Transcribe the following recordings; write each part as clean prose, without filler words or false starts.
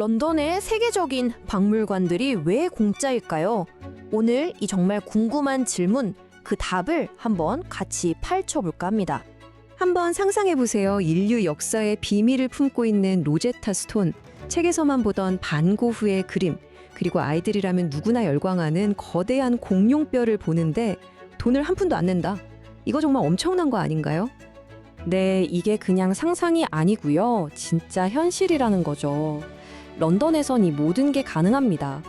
런던의 세계적인 박물관들이 왜 공짜일까요? 오늘 이 정말 궁금한 질문, 그 답을 한번 같이 파헤쳐볼까 합니다. 한번 상상해보세요. 인류 역사의 비밀을 품고 있는 로제타 스톤, 책에서만 보던 반고흐의 그림, 그리고 아이들이라면 누구나 열광하는 거대한 공룡뼈를 보는데 돈을 한 푼도 안 낸다. 이거 정말 엄청난 거 아닌가요? 네, 이게 그냥 상상이 아니고요. 진짜 현실이라는 거죠. 런던에선 이 모든 게 가능합니다.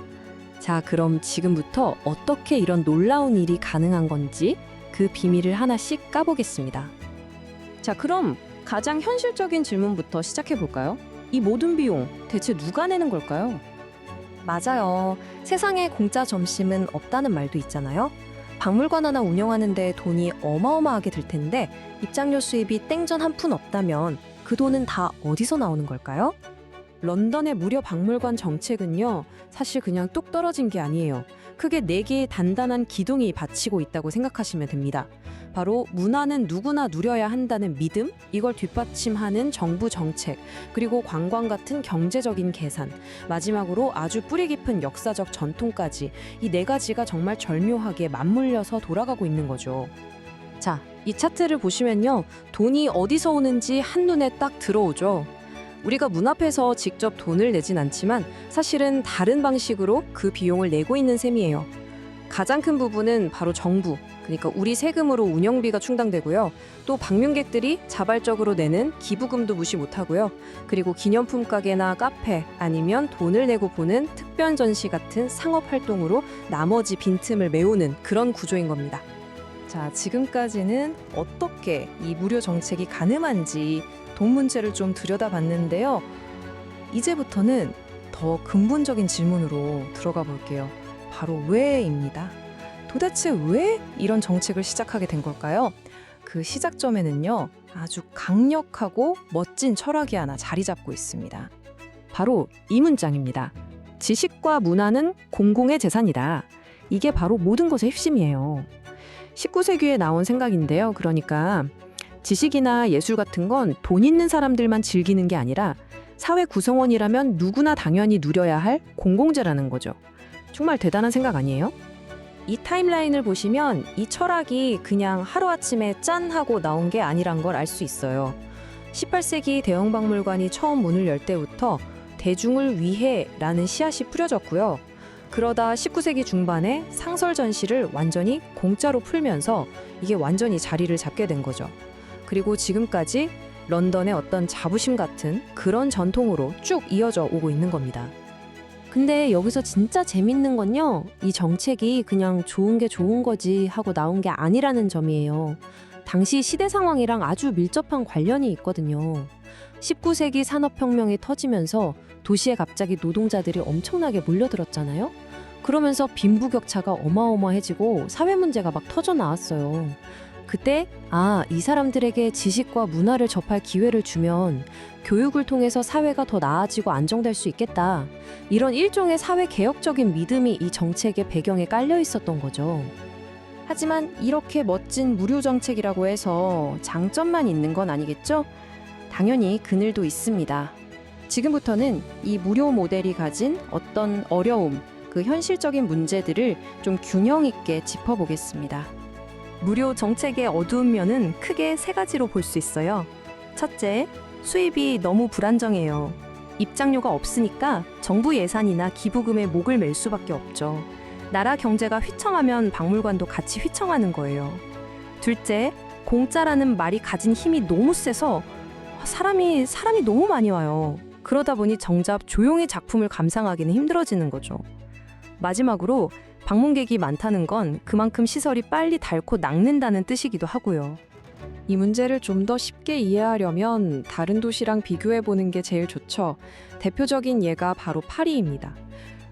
자, 그럼 지금부터 어떻게 이런 놀라운 일이 가능한 건지 그 비밀을 하나씩 까보겠습니다. 자, 그럼 가장 현실적인 질문부터 시작해볼까요? 이 모든 비용 대체 누가 내는 걸까요? 맞아요. 세상에 공짜 점심은 없다는 말도 있잖아요. 박물관 하나 운영하는데 돈이 어마어마하게 들 텐데 입장료 수입이 땡전 한 푼 없다면 그 돈은 다 어디서 나오는 걸까요? 런던의 무료 박물관 정책은요, 사실 그냥 뚝 떨어진 게 아니에요. 크게 4개의 단단한 기둥이 받치고 있다고 생각하시면 됩니다. 바로 문화는 누구나 누려야 한다는 믿음, 이걸 뒷받침하는 정부 정책, 그리고 관광 같은 경제적인 계산, 마지막으로 아주 뿌리 깊은 역사적 전통까지 이 4가지가 정말 절묘하게 맞물려서 돌아가고 있는 거죠. 자, 이 차트를 보시면요. 돈이 어디서 오는지 한눈에 딱 들어오죠. 우리가 문 앞에서 직접 돈을 내진 않지만 사실은 다른 방식으로 그 비용을 내고 있는 셈이에요. 가장 큰 부분은 바로 정부, 그러니까 우리 세금으로 운영비가 충당되고요. 또 방문객들이 자발적으로 내는 기부금도 무시 못하고요. 그리고 기념품 가게나 카페 아니면 돈을 내고 보는 특별 전시 같은 상업 활동으로 나머지 빈틈을 메우는 그런 구조인 겁니다. 자, 지금까지는 어떻게 이 무료 정책이 가능한지 돈 문제를 좀 들여다봤는데요. 이제부터는 더 근본적인 질문으로 들어가 볼게요. 바로 왜입니다. 도대체 왜 이런 정책을 시작하게 된 걸까요? 그 시작점에는요, 아주 강력하고 멋진 철학이 하나 자리 잡고 있습니다. 바로 이 문장입니다. 지식과 문화는 공공의 재산이다. 이게 바로 모든 것의 핵심이에요. 19세기에 나온 생각인데요. 그러니까 지식이나 예술 같은 건 돈 있는 사람들만 즐기는 게 아니라 사회 구성원이라면 누구나 당연히 누려야 할 공공재라는 거죠. 정말 대단한 생각 아니에요? 이 타임라인을 보시면 이 철학이 그냥 하루아침에 짠 하고 나온 게 아니란 걸 알 수 있어요. 18세기 대형박물관이 처음 문을 열 때부터 대중을 위해 라는 씨앗이 뿌려졌고요. 그러다 19세기 중반에 상설 전시를 완전히 공짜로 풀면서 이게 완전히 자리를 잡게 된 거죠. 그리고 지금까지 런던의 어떤 자부심 같은 그런 전통으로 쭉 이어져 오고 있는 겁니다. 근데 여기서 진짜 재밌는 건요, 이 정책이 그냥 좋은 게 좋은 거지 하고 나온 게 아니라는 점이에요. 당시 시대 상황이랑 아주 밀접한 관련이 있거든요. 19세기 산업혁명이 터지면서 도시에 갑자기 노동자들이 엄청나게 몰려들었잖아요. 그러면서 빈부격차가 어마어마해지고 사회 문제가 막 터져 나왔어요. 그때 이 사람들에게 지식과 문화를 접할 기회를 주면 교육을 통해서 사회가 더 나아지고 안정될 수 있겠다. 이런 일종의 사회 개혁적인 믿음이 이 정책의 배경에 깔려 있었던 거죠. 하지만 이렇게 멋진 무료 정책이라고 해서 장점만 있는 건 아니겠죠? 당연히 그늘도 있습니다. 지금부터는 이 무료 모델이 가진 어떤 어려움, 그 현실적인 문제들을 좀 균형 있게 짚어보겠습니다. 무료 정책의 어두운 면은 크게 3가지로 볼 수 있어요. 첫째, 수입이 너무 불안정해요. 입장료가 없으니까 정부 예산이나 기부금에 목을 맬 수밖에 없죠. 나라 경제가 휘청하면 박물관도 같이 휘청하는 거예요. 둘째, 공짜라는 말이 가진 힘이 너무 세서 사람이 너무 많이 와요. 그러다 보니 정작 조용히 작품을 감상하기는 힘들어지는 거죠. 마지막으로 방문객이 많다는 건 그만큼 시설이 빨리 닳고 낡는다는 뜻이기도 하고요. 이 문제를 좀 더 쉽게 이해하려면 다른 도시랑 비교해보는 게 제일 좋죠. 대표적인 예가 바로 파리입니다.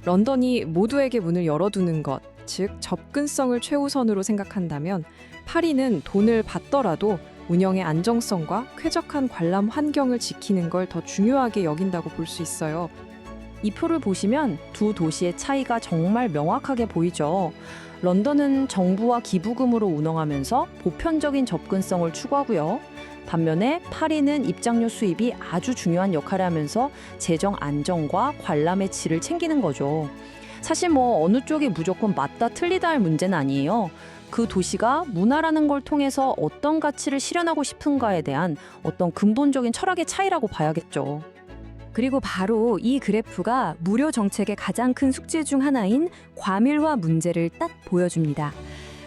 런던이 모두에게 문을 열어두는 것, 즉 접근성을 최우선으로 생각한다면 파리는 돈을 받더라도 운영의 안정성과 쾌적한 관람 환경을 지키는 걸 더 중요하게 여긴다고 볼 수 있어요. 이 표를 보시면 두 도시의 차이가 정말 명확하게 보이죠. 런던은 정부와 기부금으로 운영하면서 보편적인 접근성을 추구하고요. 반면에 파리는 입장료 수입이 아주 중요한 역할을 하면서 재정 안정과 관람의 질을 챙기는 거죠. 사실 뭐 어느 쪽이 무조건 맞다 틀리다 할 문제는 아니에요. 그 도시가 문화라는 걸 통해서 어떤 가치를 실현하고 싶은가에 대한 어떤 근본적인 철학의 차이라고 봐야겠죠. 그리고 바로 이 그래프가 무료 정책의 가장 큰 숙제 중 하나인 과밀화 문제를 딱 보여줍니다.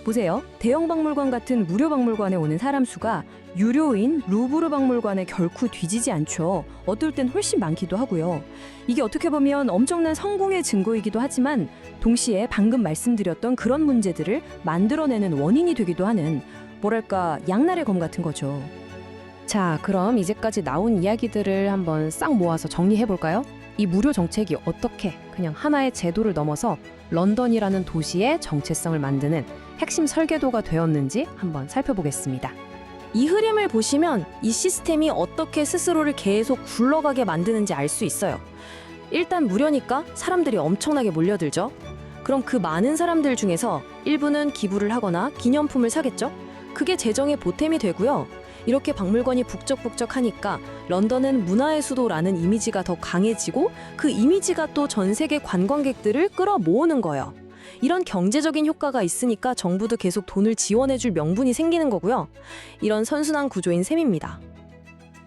보세요. 대형 박물관 같은 무료 박물관에 오는 사람 수가 유료인 루브르 박물관에 결코 뒤지지 않죠. 어떨 땐 훨씬 많기도 하고요. 이게 어떻게 보면 엄청난 성공의 증거이기도 하지만 동시에 방금 말씀드렸던 그런 문제들을 만들어내는 원인이 되기도 하는 뭐랄까 양날의 검 같은 거죠. 자, 그럼 이제까지 나온 이야기들을 한번 싹 모아서 정리해 볼까요? 이 무료 정책이 어떻게 그냥 하나의 제도를 넘어서 런던이라는 도시의 정체성을 만드는 핵심 설계도가 되었는지 한번 살펴보겠습니다. 이 흐름을 보시면 이 시스템이 어떻게 스스로를 계속 굴러가게 만드는지 알 수 있어요. 일단 무료니까 사람들이 엄청나게 몰려들죠. 그럼 그 많은 사람들 중에서 일부는 기부를 하거나 기념품을 사겠죠. 그게 재정의 보탬이 되고요. 이렇게 박물관이 북적북적하니까 런던은 문화의 수도라는 이미지가 더 강해지고 그 이미지가 또 전 세계 관광객들을 끌어모으는 거예요. 이런 경제적인 효과가 있으니까 정부도 계속 돈을 지원해줄 명분이 생기는 거고요. 이런 선순환 구조인 셈입니다.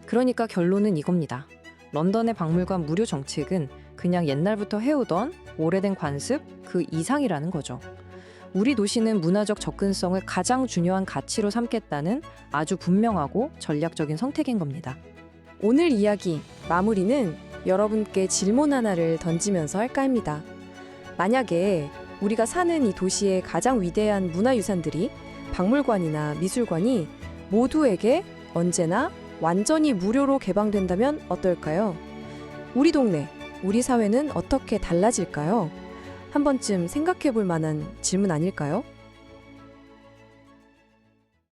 그러니까 결론은 이겁니다. 런던의 박물관 무료 정책은 그냥 옛날부터 해오던 오래된 관습 그 이상이라는 거죠. 우리 도시는 문화적 접근성을 가장 중요한 가치로 삼겠다는 아주 분명하고 전략적인 선택인 겁니다. 오늘 이야기 마무리는 여러분께 질문 하나를 던지면서 할까 합니다. 만약에 우리가 사는 이 도시의 가장 위대한 문화유산들이 박물관이나 미술관이 모두에게 언제나 완전히 무료로 개방된다면 어떨까요? 우리 동네, 우리 사회는 어떻게 달라질까요? 한 번쯤 생각해 볼 만한 질문 아닐까요?